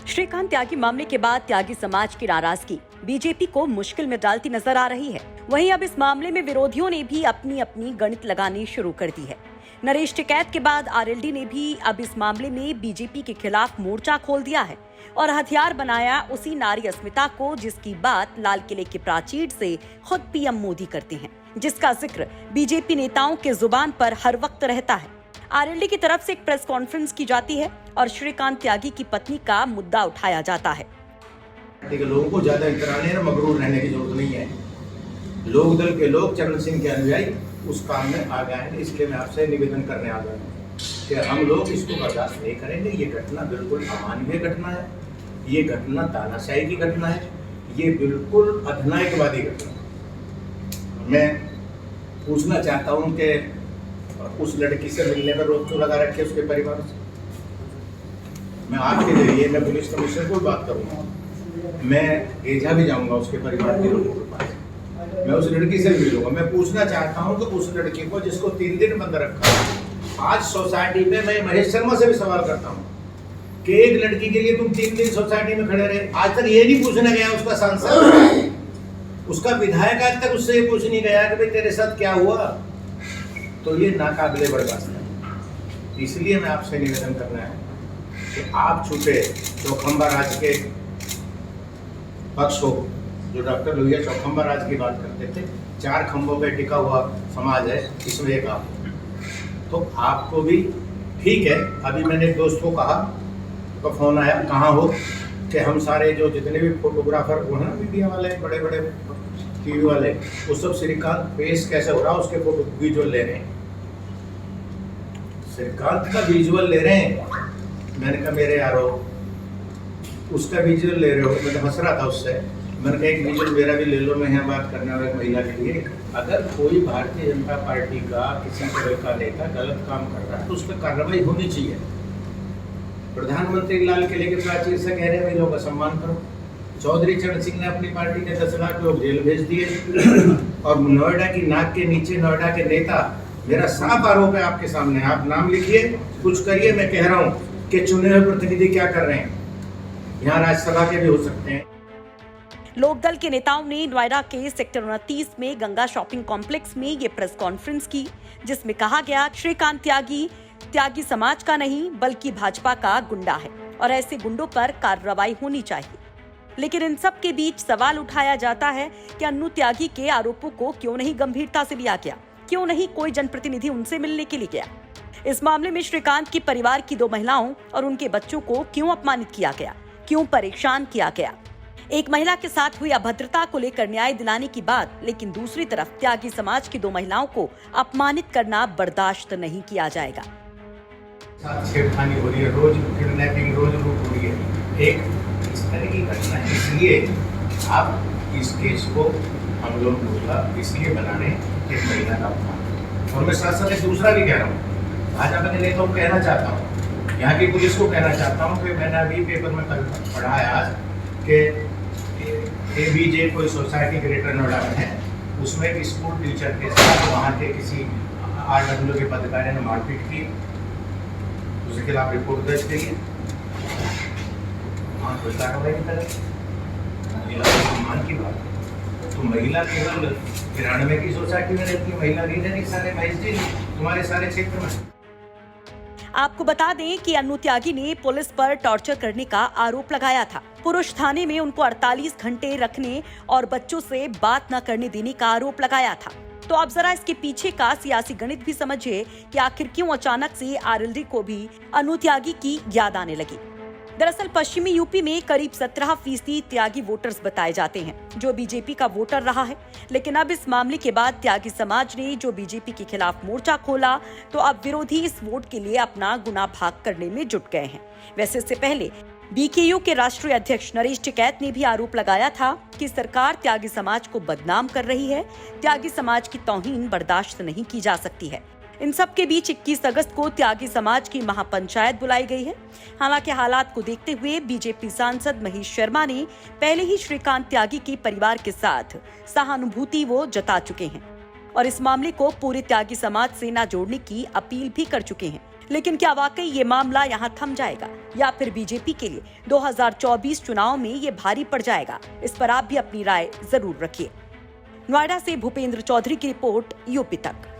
श्रीकांत त्यागी मामले के बाद त्यागी समाज की नाराजगी बीजेपी को मुश्किल में डालती नजर आ रही है। वहीं अब इस मामले में विरोधियों ने भी अपनी अपनी गणित लगानी शुरू कर दी है। नरेश टिकैत के बाद आरएलडी ने भी अब इस मामले में बीजेपी के खिलाफ मोर्चा खोल दिया है और हथियार बनाया उसी नारी अस्मिता को जिसकी बात लाल किले के प्राचीर से खुद पीएम मोदी करते हैं, जिसका जिक्र बीजेपी नेताओं के जुबान पर हर वक्त रहता है। आरएलडी की तरफ से एक प्रेस कॉन्फ्रेंस की जाती है और श्रीकांत त्यागी की पत्नी का मुद्दा उठाया जाता है। लोगों को ज्यादा इतराने और मगरूर रहने की जरूरत नहीं है। लोक दल के लोग चरण सिंह के अनुयायी उस काम में आ गए हैं, इसलिए मैं आपसे निवेदन करने आ गया हूँ कि हम लोग इसको बर्दाश्त नहीं करेंगे। ये घटना बिल्कुल अमानवीय घटना है, ये घटना तानाशाही की घटना है, ये बिल्कुल अधनायकवादी घटना। मैं पूछना चाहता हूँ कि उस लड़की से मिलने पर रोक क्यों लगा रखी है उसके परिवार से। मैं आपके जरिए मैं पुलिस कमिश्नर को बात करूँगा, मैं गेजा भी जाऊँगा उसके परिवार के लोगों के पास, मैं उस लड़की से मिलूंगा। मैं पूछना चाहता हूँ कि उस लड़की को जिसको 3 दिन बंद रखा, आज सोसाइटी में मैं महेश शर्मा से भी सवाल करता हूँ कि एक लड़की के लिए तुम 3 दिन सोसाइटी में खड़े रहे। आज तक ये नहीं पूछना गया उसका सांसद, उसका विधायक आज तक उससे ये पूछ नहीं गया कि भाई तेरे साथ क्या हुआ। तो ये नाकाबिले बर्दाश्त है। इसलिए मैं आपसे निवेदन करना है कि आप छूटे चौखंबा राज के पक्ष हो, जो डॉक्टर लोहिया चौखंबा राज की बात करते थे। 4 खंभों पे टिका हुआ समाज है, इसमें एक आप, तो आपको भी ठीक है। अभी मैंने एक दोस्त को कहा, तो फोन आया, कहाँ हो, कि हम सारे जो जितने भी फोटोग्राफर वो हैं मीडिया वाले, बड़े बड़े टीवी वाले, वो सब श्रीकांत पेश कैसे हो रहा उसके फोटो विजुअल ले रहे हैं, श्रीकांत का विजुअल ले रहे हैं। मैंने कहा मेरे यारो उसका विजुअल ले रहे हो, मैं तो हंस रहा था उससे। मैंने कहा एक विजुअल मेरा भी ले लो, मैं यहाँ बात करने वाला एक महिला के लिए। अगर कोई भारतीय जनता पार्टी का किसी तरह का नेता गलत काम कर रहा है तो उस पर कार्रवाई होनी चाहिए। प्रधानमंत्री लाल किले के प्राचीर से कह रहे हैं लोगों का सम्मान करो। चौधरी चरण सिंह ने अपनी पार्टी के 10 लाख लोग जेल भेज दिए और नोएडा की नाक के नीचे नोएडा के नेता, मेरा साफ आरोप है आपके सामने, आप नाम लिखिए, कुछ करिए। मैं कह रहा हूँ कि चुने हुए प्रतिनिधि क्या कर रहे हैं, यहाँ राज्यसभा के भी हो सकते हैं। लोकदल के नेताओं ने नोएडा के सेक्टर 29 में गंगा शॉपिंग कॉम्प्लेक्स में ये प्रेस कॉन्फ्रेंस की, जिसमें कहा गया श्रीकांत त्यागी समाज का नहीं बल्कि भाजपा का गुंडा है और ऐसे गुंडों पर कार्रवाई होनी चाहिए। लेकिन इन सब के बीच सवाल उठाया जाता है कि अन्नू त्यागी के आरोपों को क्यों नहीं गंभीरता से लिया गया, क्यों नहीं कोई जनप्रतिनिधि उनसे मिलने के लिए गया। इस मामले में श्रीकांत की परिवार की 2 महिलाओं और उनके बच्चों को क्यों अपमानित किया गया, क्यों परेशान किया गया। एक महिला के साथ हुई अभद्रता को लेकर न्याय दिलाने की बात, लेकिन दूसरी तरफ त्यागी समाज की 2 महिलाओं को अपमानित करना बर्दाश्त नहीं किया जाएगा। छेड़खानी हो रही है, रोज किडनैपिंग, रोज लूट हो रही है, एक इस तरह की घटना है। इसलिए आप इस केस को हम लोग इसलिए बना रहे हैं कि महिला का अपमान। और मैं साथ साथ दूसरा भी कह रहा हूँ, भाजपा के नेताओं को कहना चाहता हूँ, यहाँ की पुलिस को कहना चाहता हूँ कि मैंने अभी पेपर में कल पढ़ा है आज कि एबीजे कोई सोसाइटी ग्रेटर नोएडा में है, उसमें एक स्कूल टीचर के साथ वहाँ के किसी आरडब्ल्यू के पदाधिकारी ने मारपीट की, उसके खिलाफ रिपोर्ट दर्ज करी। वहाँ कोई कार्रवाई नहीं करें। महिला के सम्मान की बात, तो महिला केवल 93 की सोसाइटी में रहती है, महिला नहीं रहती सारे महेश जी तुम्हारे सारे क्षेत्र में। आपको बता दें कि अन्नू त्यागी ने पुलिस पर टॉर्चर करने का आरोप लगाया था। पुरुष थाने में उनको 48 घंटे रखने और बच्चों से बात न करने देने का आरोप लगाया था। तो आप जरा इसके पीछे का सियासी गणित भी समझिए कि आखिर क्यों अचानक से आरएलडी को भी अन्नू त्यागी की याद आने लगी। दरअसल पश्चिमी यूपी में करीब 17% त्यागी वोटर्स बताए जाते हैं, जो बीजेपी का वोटर रहा है। लेकिन अब इस मामले के बाद त्यागी समाज ने जो बीजेपी के खिलाफ मोर्चा खोला, तो अब विरोधी इस वोट के लिए अपना गुना भाग करने में जुट गए हैं। वैसे इससे पहले बीकेयू के राष्ट्रीय अध्यक्ष नरेश टिकैत ने भी आरोप लगाया था कि सरकार त्यागी समाज को बदनाम कर रही है, त्यागी समाज की तौहीन बर्दाश्त नहीं की जा सकती है। इन सब के बीच 21 अगस्त को त्यागी समाज की महापंचायत बुलाई गई है। हालांकि हालात को देखते हुए बीजेपी सांसद महेश शर्मा ने पहले ही श्रीकांत त्यागी के परिवार के साथ सहानुभूति वो जता चुके हैं और इस मामले को पूरे त्यागी समाज से न जोड़ने की अपील भी कर चुके हैं। लेकिन क्या वाकई ये मामला यहाँ थम जाएगा या फिर बीजेपी के लिए 2024 चुनाव में ये भारी पड़ जाएगा? इस पर आप भी अपनी राय जरूर रखिए। नोएडा से भूपेंद्र चौधरी की रिपोर्ट, यूपी तक।